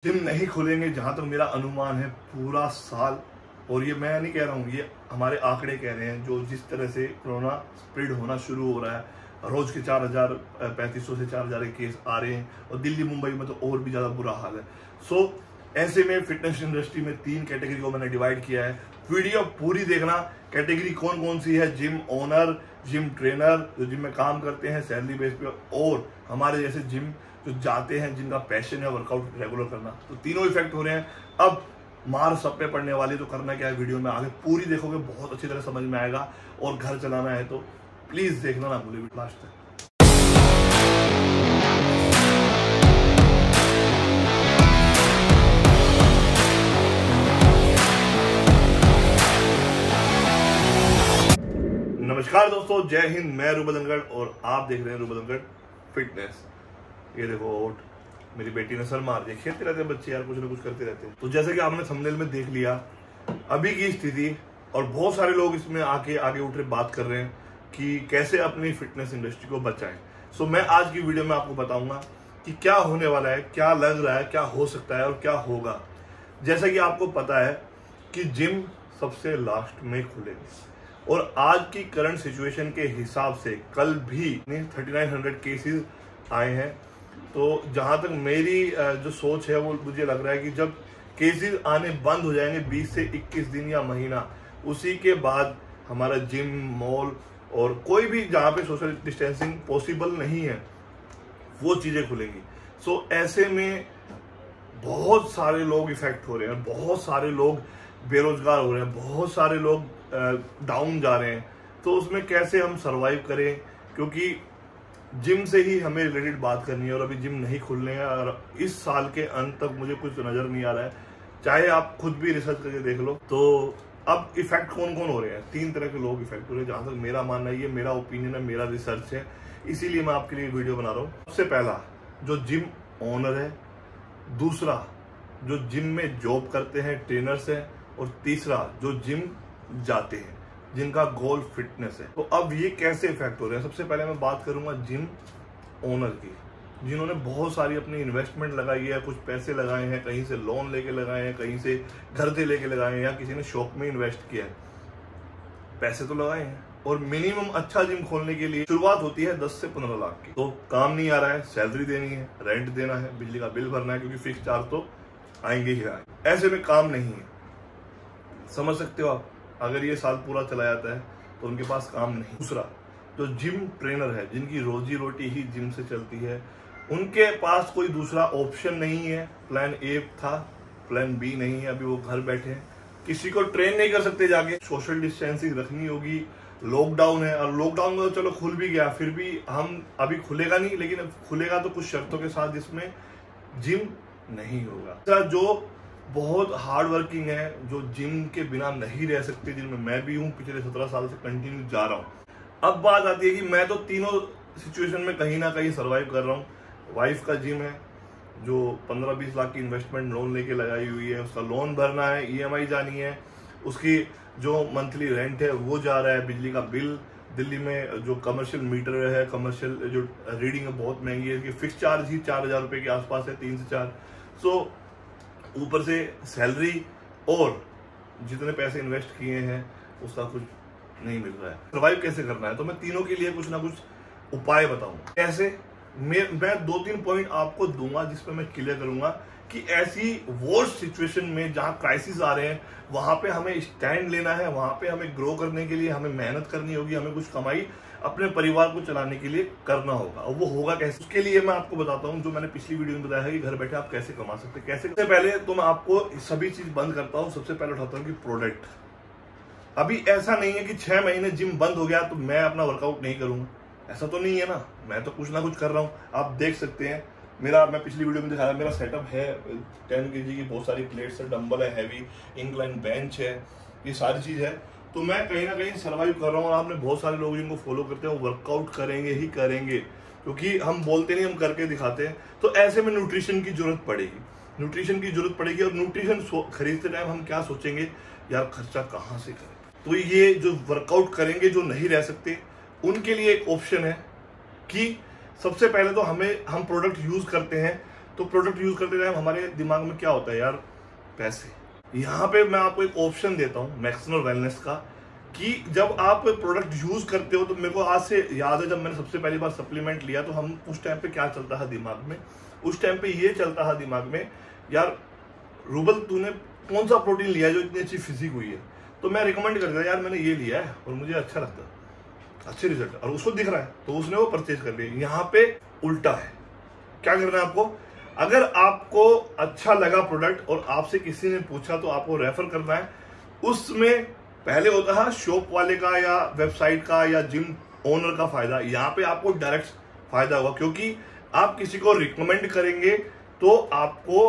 Gym नहीं खुलेंगे जहां तक मेरा अनुमान है पूरा साल। और ये मैं नहीं कह रहा हूँ, ये हमारे आंकड़े कह रहे हैं। जो जिस तरह से कोरोना स्प्रेड होना शुरू हो रहा है, रोज के 4,3500 से 4,000 केस आ रहे हैं और दिल्ली मुंबई में तो और भी ज्यादा बुरा हाल है। सो ऐसे में फिटनेस इंडस्ट्री में 3 कैटेगरी को मैंने डिवाइड किया है। वीडियो पूरी देखना। कैटेगरी कौन कौन सी है: जिम ओनर, जिम ट्रेनर जो जिम में काम करते हैं सैलरी बेस पे, और हमारे जैसे जिम जो जाते हैं जिनका पैशन है वर्कआउट रेगुलर करना। तो तीनों इफेक्ट हो रहे हैं। अब मार सब पे पड़ने वाली, तो करना क्या है, वीडियो में आगे पूरी देखोगे बहुत अच्छी तरह समझ में आएगा। और घर चलाना है तो प्लीज देखना ना भूलिए लास्ट तक। नमस्कार दोस्तों, जय हिंद। मैं रूबल अंगड़ और आप देख रहे हैं रूबल अंगड़ फिटनेस। ये देखो ओट, मेरी बेटी ने सर मार दिया। खेलते रहते हैं बच्चे यार, कुछ ना कुछ करते रहते हैं। तो जैसे कि आपने थंबनेल में देख लिया अभी की स्थिति, और बहुत सारे लोग इसमें आगे उठ रहे बात कर रहे हैं कि कैसे अपनी फिटनेस इंडस्ट्री को बचाएं। सो मैं आज की वीडियो में आपको बताऊंगा कि क्या होने वाला है, क्या लग रहा है, क्या हो सकता है और क्या होगा। जैसा कि आपको पता है कि जिम सबसे लास्ट में खुलेंगे, और आज की करंट सिचुएशन के हिसाब से कल भी 3900 केसेस आए हैं। तो जहां तक मेरी जो सोच है वो मुझे लग रहा है कि जब केसेस आने बंद हो जाएंगे 20 से 21 दिन या महीना, उसी के बाद हमारा जिम, मॉल और कोई भी जहां पे सोशल डिस्टेंसिंग पॉसिबल नहीं है वो चीजें खुलेंगी। सो ऐसे में बहुत सारे लोग इफेक्ट हो रहे हैं, बहुत सारे लोग बेरोजगार हो रहे हैं, बहुत सारे लोग डाउन जा रहे हैं। तो उसमें कैसे हम सरवाइव करें, क्योंकि जिम से ही हमें रिलेटेड बात करनी है और अभी जिम नहीं खुलने हैं। और इस साल के अंत तक मुझे कुछ नजर नहीं आ रहा है, चाहे आप खुद भी रिसर्च करके देख लो। तो अब इफेक्ट कौन कौन हो रहे हैं? 3 तरह के लोग इफेक्ट हो रहे हैं, जहां तक मेरा मानना है, ये मेरा ओपिनियन है, मेरा रिसर्च है, इसीलिए मैं आपके लिए वीडियो बना रहा हूँ। सबसे पहला जो जिम ओनर है, दूसरा जो जिम में जॉब करते हैं ट्रेनर्स है, और तीसरा जो जिम जाते हैं जिनका गोल फिटनेस है। तो अब ये कैसे इफेक्ट हो रहे हैं? सबसे पहले मैं बात करूंगा जिम ओनर की, जिन्होंने बहुत सारी अपनी इन्वेस्टमेंट लगाई है, कुछ पैसे लगाए हैं, कहीं से लोन लेके लगाए हैं, कहीं से घर से लेके लगाए हैं, या किसी ने शॉप में इन्वेस्ट किया है। पैसे तो लगाए हैं, और मिनिमम अच्छा जिम खोलने के लिए शुरुआत होती है 10 से 15 लाख की। तो काम नहीं आ रहा है, सैलरी देनी है, रेंट देना है, बिजली का बिल भरना है, क्योंकि फिक्स चार्ज तो आएंगे ही आएंगे। ऐसे में काम नहीं है, समझ सकते हो आप। अगर ये साल पूरा चला जाता है तो उनके पास काम नहीं। दूसरा जो जिम ट्रेनर है, जिनकी रोजी रोटी ही जिम से चलती है, उनके पास कोई दूसरा ऑप्शन नहीं है। प्लान ए था, प्लान बी नहीं है। अभी वो घर बैठे हैं, किसी को ट्रेन नहीं कर सकते जाके, सोशल डिस्टेंसिंग रखनी होगी, लॉकडाउन है। और लॉकडाउन में तो चलो खुल भी गया, फिर भी हम अभी खुलेगा नहीं, लेकिन खुलेगा तो कुछ शर्तों के साथ, जिसमें जिम नहीं होगा। जो बहुत हार्ड वर्किंग है, जो जिम के बिना नहीं रह सकते, जिनमें मैं भी हूं, पिछले 17 साल से कंटिन्यू जा रहा हूं। अब बात आती है कि मैं तो तीनों सिचुएशन में कहीं ना कहीं सरवाइव कर रहा हूं। वाइफ का जिम है, जो 15-20 लाख की इन्वेस्टमेंट लोन लेके लगाई हुई है, उसका लोन भरना है, EMI जानी है, उसकी जो मंथली रेंट है वो जा रहा है, बिजली का बिल, दिल्ली में जो कमर्शियल मीटर है, कमर्शियल जो रीडिंग है बहुत महंगी है, इसकी फिक्स चार्ज ही 4,000 रुपए के आसपास है, 3 से 4। सो ऊपर से सैलरी और जितने पैसे इन्वेस्ट किए हैं उसका कुछ नहीं मिल रहा है। सर्वाइव कैसे करना है? तो मैं तीनों के लिए कुछ ना कुछ उपाय बताऊंगा। कैसे? मैं 2-3 पॉइंट आपको दूंगा, जिसपे मैं क्लियर करूंगा कि ऐसी वर्स्ट सिचुएशन में जहां क्राइसिस आ रहे हैं, वहां पे हमें स्टैंड लेना है, वहां पे हमें ग्रो करने के लिए हमें मेहनत करनी होगी, हमें कुछ कमाई अपने परिवार को चलाने के लिए करना होगा। और वो होगा कैसे? उसके लिए मैं आपको बताता हूँ, जो मैंने पिछली वीडियो में बताया है कि घर बैठे आप कैसे कमा सकते हैं। कैसे? सबसे पहले तो मैं आपको सभी चीज बंद करता हूँ। सबसे पहले उठाता हूँ कि प्रोडक्ट। अभी ऐसा नहीं है कि 6 महीने जिम बंद हो गया तो मैं अपना वर्कआउट नहीं करूंगा, ऐसा तो नहीं है ना। मैं तो कुछ ना कुछ कर रहा हूँ, आप देख सकते हैं। मैं पिछली वीडियो में दिखाया, मेरा सेटअप है 10 kg की, बहुत सारी प्लेट्स है, डंबल है, हैवी इंक्लाइन बेंच है, ये सारी चीज है। तो मैं कहीं ना कहीं सर्वाइव कर रहा हूँ। और आपने बहुत सारे लोग जिनको फॉलो करते हैं वो वर्कआउट करेंगे ही करेंगे, क्योंकि हम बोलते नहीं, हम करके दिखाते हैं। तो ऐसे में न्यूट्रिशन की जरूरत पड़ेगी, और न्यूट्रिशन खरीदते टाइम हम क्या सोचेंगे, यार खर्चा कहाँ से करें। तो ये जो वर्कआउट करेंगे, जो नहीं रह सकते, उनके लिए एक ऑप्शन है कि सबसे पहले तो हम प्रोडक्ट यूज करते हैं तो प्रोडक्ट यूज करते टाइम हमारे दिमाग में क्या होता है यार, पैसे। यहाँ पे मैं आपको एक ऑप्शन देता हूँ मैक्सिमल वेलनेस का, कि जब आप प्रोडक्ट यूज करते हो, तो मेरे को आज से याद है जब मैंने सबसे पहली बार सप्लीमेंट लिया, तो हम उस टाइम पे क्या चलता है दिमाग में, उस टाइम पे ये चलता है दिमाग में, यार रूबल तूने कौन सा प्रोटीन लिया है जो इतनी अच्छी फिजिक हुई है। तो मैं रिकमेंड करता यार मैंने ये लिया है और मुझे अच्छा लगता है, अच्छे रिजल्ट, और उसको दिख रहा है तो उसने वो परचेज कर लिया। यहाँ पे उल्टा है, क्या करना है आपको, अगर आपको अच्छा लगा प्रोडक्ट और आपसे किसी ने पूछा तो आपको रेफर करना है। उसमें पहले होता है शॉप वाले का या वेबसाइट का या जिम ओनर का फायदा, यहाँ पे आपको डायरेक्ट फायदा होगा, क्योंकि आप किसी को रिकमेंड करेंगे तो आपको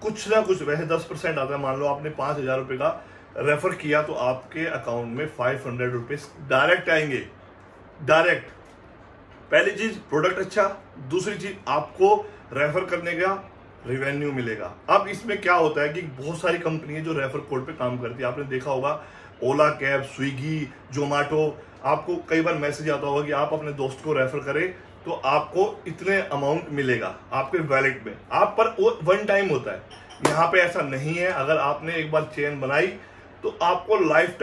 कुछ ना कुछ, वैसे 10% आता है, मान लो आपने 5,000 रुपए का रेफर किया तो आपके अकाउंट में 500 रुपीज डायरेक्ट आएंगे, डायरेक्ट। पहली चीज प्रोडक्ट अच्छा, दूसरी चीज आपको रेफर करने का रेवेन्यू मिलेगा। अब इसमें क्या होता है कि बहुत सारी कंपनी है जो रेफर कोड पे काम करती है, आपने देखा होगा ओला कैब, स्विगी, जोमेटो, आपको कई बार मैसेज आता होगा कि आप अपने दोस्त को रेफर करें तो आपको इतने अमाउंट मिलेगा आपके वैलेट में, आप पर वो वन टाइम होता है। यहाँ पे ऐसा नहीं है, अगर आपने एक बार चेन बनाई तो आपको लाइफ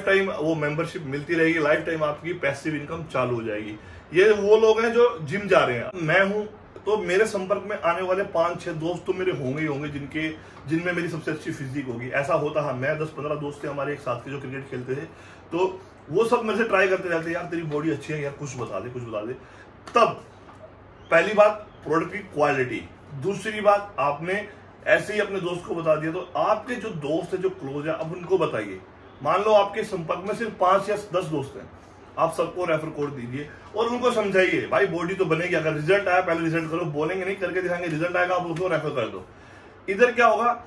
टाइम वो मेंबरशिप मिलती रहेगी, लाइफ टाइम आपकी पैसिव इनकम चालू हो जाएगी। ये वो लोग हैं जो जिम जा रहे हैं, मैं हूं, तो मेरे संपर्क में आने वाले 5-6 दोस्त तो मेरे होंगे ही होंगे जिनमें मेरी सबसे अच्छी फिजिक होगी। ऐसा होता है, मैं 10-15 दोस्त थे हमारे एक साथ के जो क्रिकेट खेलते थे, तो वो सब मेरे से ट्राई करते रहते, यार तेरी बॉडी अच्छी है यार, कुछ बता दे। तब पहली बात प्रोडक्ट की क्वालिटी, दूसरी बात आपने ऐसे ही अपने दोस्त को बता दिया, तो आपके जो दोस्त है जो क्लोज है अब उनको बताइए। मान लो आपके संपर्क में सिर्फ 5 या 10 दोस्त हैं, आप सबको रेफर कोड दीजिए और उनको समझाइए भाई बॉडी तो बनेगी, अगर रिजल्ट आया पहले रिजल्ट करो, बोलेंगे नहीं करके दिखाएंगे, रिजल्ट आएगा आप उसको रेफर कर दो। इधर क्या होगा,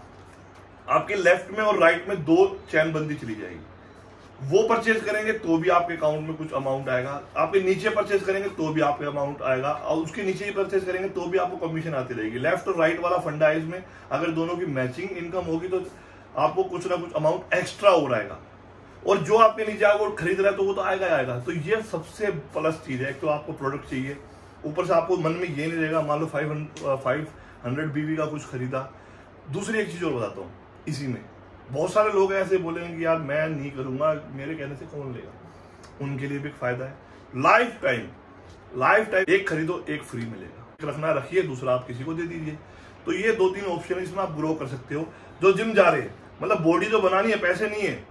आपके लेफ्ट में और राइट में 2 चैन बंदी चली जाएगी, वो परचेज करेंगे तो भी आपके अकाउंट में कुछ अमाउंट आएगा, आपके नीचे परचेज करेंगे तो भी आपके अमाउंट आएगा, और उसके नीचे ही परचेज करेंगे तो भी आपको कमीशन आती रहेगी। लेफ्ट और राइट वाला फंडा है इसमें, अगर दोनों की मैचिंग इनकम होगी तो आपको कुछ ना कुछ अमाउंट एक्स्ट्रा हो आएगा, और जो आपके नीचे आएगा वो खरीद रहा है तो वो तो आएगा। तो ये सबसे प्लस चीज है, एक तो आपको प्रोडक्ट चाहिए, ऊपर से आपको मन में ये नहीं रहेगा मान लो 500 बीवी का कुछ खरीदा। दूसरी एक चीज और बताता हूँ, इसी में बहुत सारे लोग ऐसे बोलेंगे कि यार मैं नहीं करूंगा, मेरे कहने से कौन लेगा, उनके लिए भी एक फायदा है, लाइफ टाइम एक खरीदो एक फ्री मिलेगा, रखना रखिए, दूसरा आप किसी को दे दीजिए। तो ये 2-3 ऑप्शन है, इसमें आप ग्रो कर सकते हो। जो जिम जा रहे हैं, मतलब बॉडी जो बनानी है, पैसे नहीं है,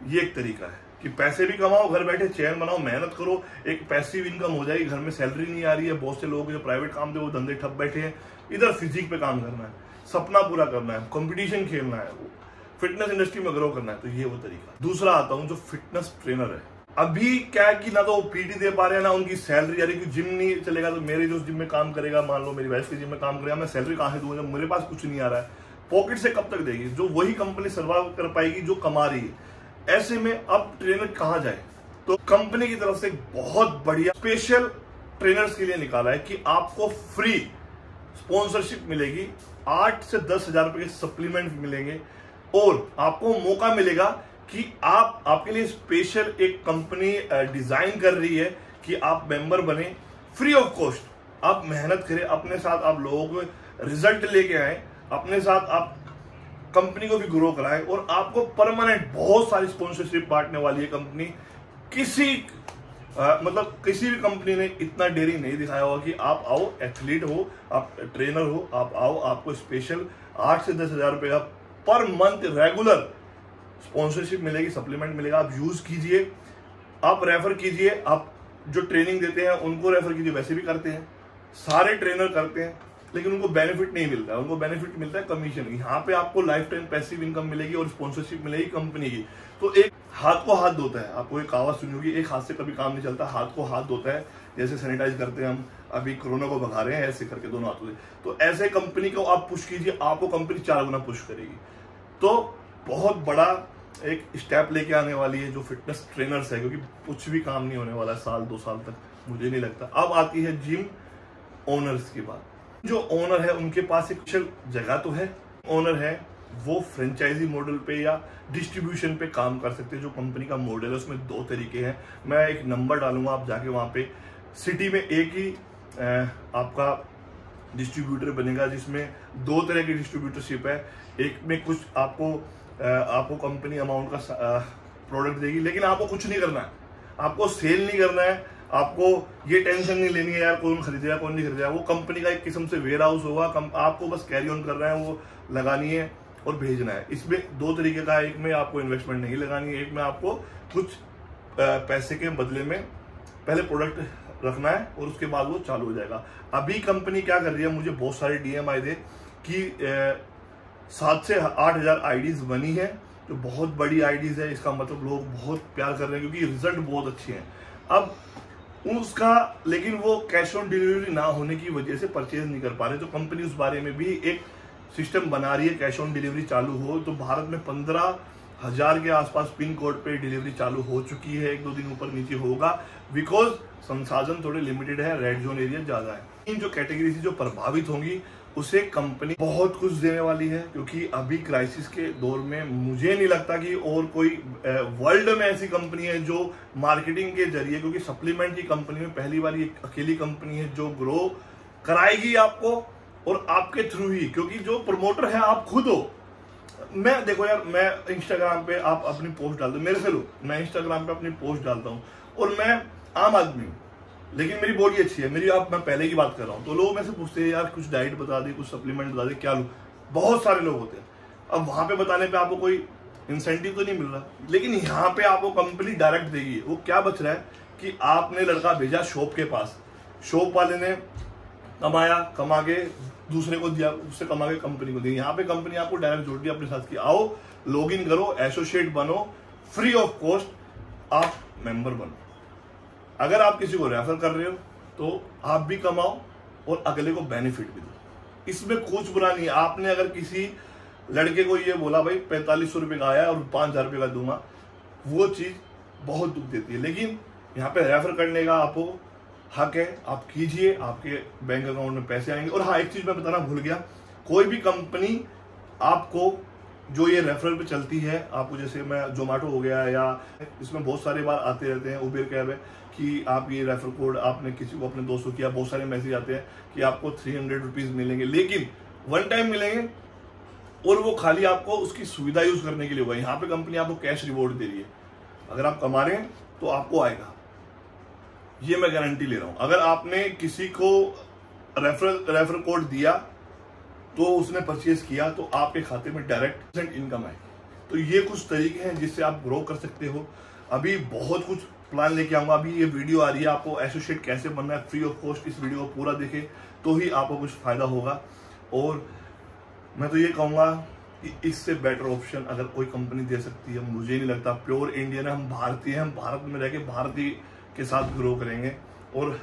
ये एक तरीका है कि पैसे भी कमाओ, घर बैठे चैन बनाओ, मेहनत करो, एक पैसिव इनकम हो जाएगी, घर में सैलरी नहीं आ रही है। बहुत से लोग जो प्राइवेट काम थे वो धंधे ठप बैठे हैं, इधर फिजिक पे काम करना है, सपना पूरा करना है, कंपटीशन खेलना है, फिटनेस इंडस्ट्री में ग्रो करना है, तो ये वो तरीका। दूसरा आता हूं जो फिटनेस ट्रेनर है, अभी क्या है कि ना तो वो पीटी दे पा रहे हैं ना उनकी सैलरी, यानी कि जिम नहीं चलेगा तो मेरे जो जिम में काम करेगा, मान लो मेरी वाइफ की जिम में काम करेगा, मैं सैलरी कहां से दूंगा जब मेरे पास कुछ नहीं आ रहा है, पॉकेट से कब तक देगी, जो वही कंपनी सर्वाइव कर पाएगी जो कमा रही है। ऐसे में अब ट्रेनर कहाँ जाए, तो कंपनी की तरफ से बहुत बढ़िया स्पेशल ट्रेनर्स के लिए निकाला है कि आपको फ्री स्पॉन्सरशिप मिलेगी, 8 से 10,000 रुपए के सप्लीमेंट मिलेंगे, और आपको मौका मिलेगा कि आपके लिए स्पेशल एक कंपनी डिजाइन कर रही है कि आप मेंबर बने फ्री ऑफ कॉस्ट। आप मेहनत करें, अपने साथ आप लोगों को रिजल्ट लेके आए, अपने साथ आप कंपनी को भी ग्रो कराएं, और आपको परमानेंट बहुत सारी स्पॉन्सरशिप बांटने वाली है कंपनी। किसी भी कंपनी ने इतना डेयरिंग नहीं दिखाया होगा कि आप आओ, एथलीट हो, आप ट्रेनर हो, आप आओ, आपको स्पेशल 8 से 10,000 रुपए का पर मंथ रेगुलर स्पॉन्सरशिप मिलेगी, सप्लीमेंट मिलेगा। आप यूज कीजिए, आप रेफर कीजिए, आप जो ट्रेनिंग देते हैं उनको रेफर कीजिए, वैसे भी करते हैं, सारे ट्रेनर करते हैं, लेकिन उनको बेनिफिट नहीं मिलता है, उनको बेनिफिट मिलता है कमीशन। यहाँ पे आपको लाइफ टाइम पैसिव इनकम मिलेगी और स्पॉन्सरशिप मिलेगी कंपनी की। तो एक हाथ को हाथ धोता है, आपको एक आवाज सुनी होगी, एक हाथ से कभी काम नहीं चलता, हाथ को हाथ धोता है, जैसे सैनिटाइज करते हैं हम, अभी कोरोना को भगा रहे हैं ऐसे करके दोनों हाथों से। तो ऐसे कंपनी को आप पुश कीजिए, आपको कंपनी 4 गुना पुश करेगी। तो बहुत बड़ा एक स्टेप लेके आने वाली है जो फिटनेस ट्रेनर्स है, क्योंकि कुछ भी काम नहीं होने वाला है 1-2 साल तक, मुझे नहीं लगता। अब आती है जिम ओनर्स की बात। जो ओनर है उनके पास एक जगह तो है, ओनर है वो फ्रेंचाइजी मॉडल पे या डिस्ट्रीब्यूशन पे काम कर सकते हैं। जो कंपनी का मॉडल है उसमें 2 तरीके हैं, मैं एक नंबर डालूंगा, आप जाके वहां पे सिटी में एक ही आपका डिस्ट्रीब्यूटर बनेगा, जिसमें 2 तरह की डिस्ट्रीब्यूटरशिप है। एक में कुछ आपको कंपनी अमाउंट का प्रोडक्ट देगी, लेकिन आपको कुछ नहीं करना है, आपको सेल नहीं करना है, आपको ये टेंशन नहीं लेनी है यार कौन खरीदेगा कौन नहीं खरीदेगा। वो कंपनी का एक किस्म से वेयर हाउस होगा, आपको बस कैरी ऑन करना है, वो लगानी है और भेजना है। इसमें 2 तरीके का है, एक में आपको इन्वेस्टमेंट नहीं लगानी है, एक में आपको कुछ पैसे के बदले में पहले प्रोडक्ट रखना है और उसके बाद वो चालू हो जाएगा। अभी कंपनी क्या कर रही है, मुझे बहुत सारे डीएम आए थे कि 7 से 8 हजार आईडीज बनी है, जो बहुत बड़ी आईडीज है। इसका मतलब लोग बहुत प्यार कर रहे हैं क्योंकि रिजल्ट बहुत अच्छे हैं। अब उसका लेकिन वो कैश ऑन डिलीवरी ना होने की वजह से परचेज नहीं कर पा रहे, तो कंपनी उस बारे में भी एक सिस्टम बना रही है, कैश ऑन डिलीवरी चालू हो। तो भारत में 15,000 के आसपास पिन कोड पे डिलीवरी चालू हो चुकी है, 1-2 दिन ऊपर नीचे होगा, बिकॉज संसाधन थोड़े लिमिटेड है, रेड जोन एरिया ज्यादा है। इन जो कैटेगरी जो प्रभावित होंगी उसे कंपनी बहुत कुछ देने वाली है, क्योंकि अभी क्राइसिस के दौर में मुझे नहीं लगता कि और कोई वर्ल्ड में ऐसी कंपनी है जो मार्केटिंग के जरिए, क्योंकि सप्लीमेंट की कंपनी में पहली बार एक अकेली कंपनी है जो ग्रो कराएगी आपको और आपके थ्रू ही, क्योंकि जो प्रमोटर है आप खुद हो। मैं देखो यार, मैं इंस्टाग्राम पे आप अपनी पोस्ट डालते हो, मेरे से लो, मैं इंस्टाग्राम पे अपनी पोस्ट डालता हूँ और मैं आम आदमी हूँ, लेकिन मेरी बॉडी अच्छी है मेरी। मैं पहले की बात कर रहा हूँ, तो लोग मेरे से पूछते हैं यार कुछ डाइट बता दे, कुछ सप्लीमेंट बता दे, क्या लूं। बहुत सारे लोग होते हैं। अब वहां पे बताने पे आपको कोई इंसेंटिव तो नहीं मिल रहा, लेकिन यहाँ पे आपको कंपनी डायरेक्ट देगी। वो क्या बच रहा है कि आपने लड़का भेजा शॉप के पास, शॉप वाले ने कमाया, कमा के दूसरे को दिया, उससे कमा के कंपनी को दिया। यहाँ पे कंपनी आपको डायरेक्ट जोड़ दिया अपने साथ की, आओ लॉग इन करो, एसोसिएट बनो, फ्री ऑफ कॉस्ट आप मेंबर बनो। अगर आप किसी को रेफर कर रहे हो तो आप भी कमाओ और अगले को बेनिफिट भी दो, इसमें कुछ बुरा नहीं है। आपने अगर किसी लड़के को ये बोला भाई 4500 रुपये का आया और 5000 रुपये का दूंगा, वो चीज बहुत दुख देती है। लेकिन यहाँ पे रेफर करने का आपको हक है, आप कीजिए, आपके बैंक अकाउंट में पैसे आएंगे। और हाँ, एक चीज मैं बताना भूल गया, कोई भी कंपनी आपको जो ये रेफरल पे चलती है, आपको जैसे मैं जोमेटो हो गया या इसमें बहुत सारे बार आते रहते हैं, उबेर कैब है, कि आप ये रेफर कोड आपने किसी को अपने दोस्तों किया, बहुत सारे मैसेज आते हैं कि आपको 300 रुपीज मिलेंगे, लेकिन 1 टाइम मिलेंगे और वो खाली आपको उसकी सुविधा यूज करने के लिए हुआ। यहाँ पे कंपनी आपको कैश रिवॉर्ड दे रही है, अगर आप कमा रहे हैं तो आपको आएगा, ये मैं गारंटी ले रहा हूं। अगर आपने किसी को रेफर कोड दिया तो उसने परचेज किया तो आपके खाते में डायरेक्ट इनकम आएगी। तो ये कुछ तरीके हैं जिससे आप ग्रो कर सकते हो। अभी बहुत कुछ प्लान लेके आऊंगा। अभी ये वीडियो आ रही है, आपको एसोसिएट कैसे बनना है फ्री ऑफ कॉस्ट, इस वीडियो को पूरा देखें तो ही आपको कुछ फायदा होगा। और मैं तो ये कहूंगा कि इससे बेटर ऑप्शन अगर कोई कंपनी दे सकती है, मुझे नहीं लगता। प्योर इंडियन है, हम भारतीय हैं, हम भारत में रह के भारतीय के साथ ग्रो करेंगे और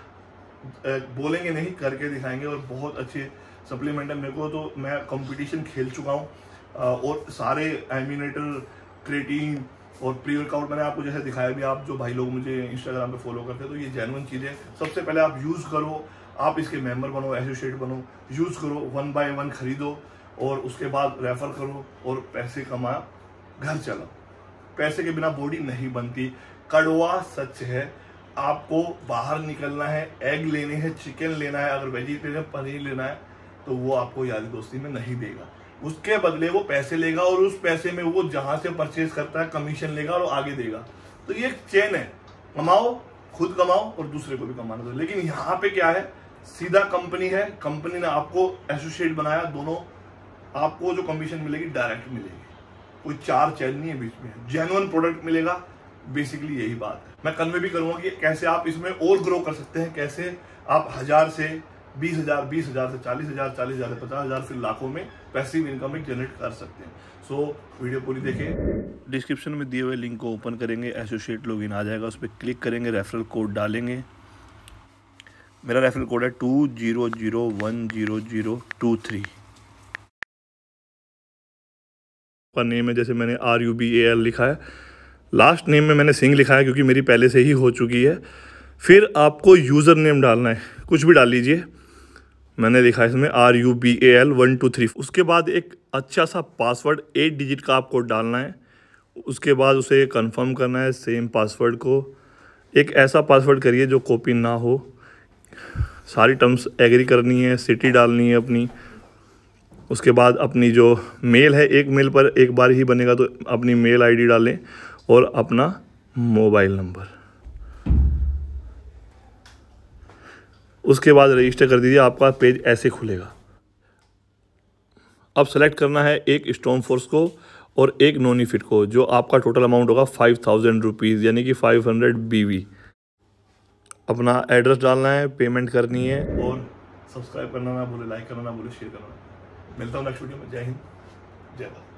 बोलेंगे नहीं, करके दिखाएंगे। और बहुत अच्छे सप्लीमेंट है। मेरे को तो मैं कंपटीशन खेल चुका हूँ और सारे एमिनेटर, क्रेटीन और प्री वर्कआउट मैंने आपको जैसे दिखाया भी, आप जो भाई लोग मुझे इंस्टाग्राम पे फॉलो करते हैं, तो ये जेन्युइन चीज़ है। सबसे पहले आप यूज़ करो, आप इसके मेंबर बनो, एसोसिएट बनो, यूज़ करो, 1 बाय 1 खरीदो और उसके बाद रेफर करो और पैसे कमा घर चलो। पैसे के बिना बॉडी नहीं बनती, कड़वा सच है। आपको बाहर निकलना है, एग लेने हैं, चिकन लेना है, अगर वेजिटेरियन पनीर लेना है तो वो आपको यारी दोस्ती में नहीं देगा। उसके बदले वो पैसे लेगा और उस पैसे में वो जहां से परचेज करता है कमीशन लेगा और आगे देगा। तो ये एक चेन है, कमाओ, खुद कमाओ और दूसरे को भी कमाना दो। लेकिन यहाँ पे क्या है, सीधा कंपनी है, कंपनी ने आपको एसोसिएट बनाया, दोनों आपको जो कमीशन मिलेगी डायरेक्ट मिलेगी, कोई चार चैन नहीं है बीच में, जेन्युइन प्रोडक्ट मिलेगा। बेसिकली यही बात है। मैं कन्वे भी करूंगा कि कैसे आप इसमें और ग्रो कर सकते हैं, कैसे आप 1000 से 20,000, 20,000 से 40,000, 40,000 से 50,000, फिर लाखों में पैसिव इनकम जनरेट कर सकते हैं। सो वीडियो पूरी देखें। डिस्क्रिप्शन में दिए हुए लिंक को ओपन करेंगे, एसोसिएट लॉगिन आ जाएगा, उस पर क्लिक करेंगे, रेफरल कोड डालेंगे। मेरा रेफरल कोड है 200100023। नेम है, जैसे मैंने RUBAL लिखा है, लास्ट नेम में मैंने सिंह लिखा है क्योंकि मेरी पहले से ही हो चुकी है। फिर आपको यूज़र नेम डालना है, कुछ भी डाल लीजिए, मैंने लिखा है इसमें RUBAL123। उसके बाद एक अच्छा सा पासवर्ड 8 डिजिट का आपको डालना है। उसके बाद उसे कंफर्म करना है, सेम पासवर्ड को। एक ऐसा पासवर्ड करिए जो कॉपी ना हो, सारी टर्म्स एग्री करनी है, सिटी डालनी है अपनी। उसके बाद अपनी जो मेल है, एक मेल पर एक बार ही बनेगा, तो अपनी मेल आईडी डालें और अपना मोबाइल नंबर। उसके बाद रजिस्टर कर दीजिए, आपका पेज ऐसे खुलेगा। अब सेलेक्ट करना है एक स्टोन फोर्स को और एक नोनी फिट को, जो आपका टोटल अमाउंट होगा 5000 रुपीज़, यानी कि 500 BV। अपना एड्रेस डालना है, पेमेंट करनी है और सब्सक्राइब करना ना भूले, लाइक करना ना भूले, शेयर करना। मिलता हूँ नेक्स्ट वीडियो में। जय हिंद, जय भारत।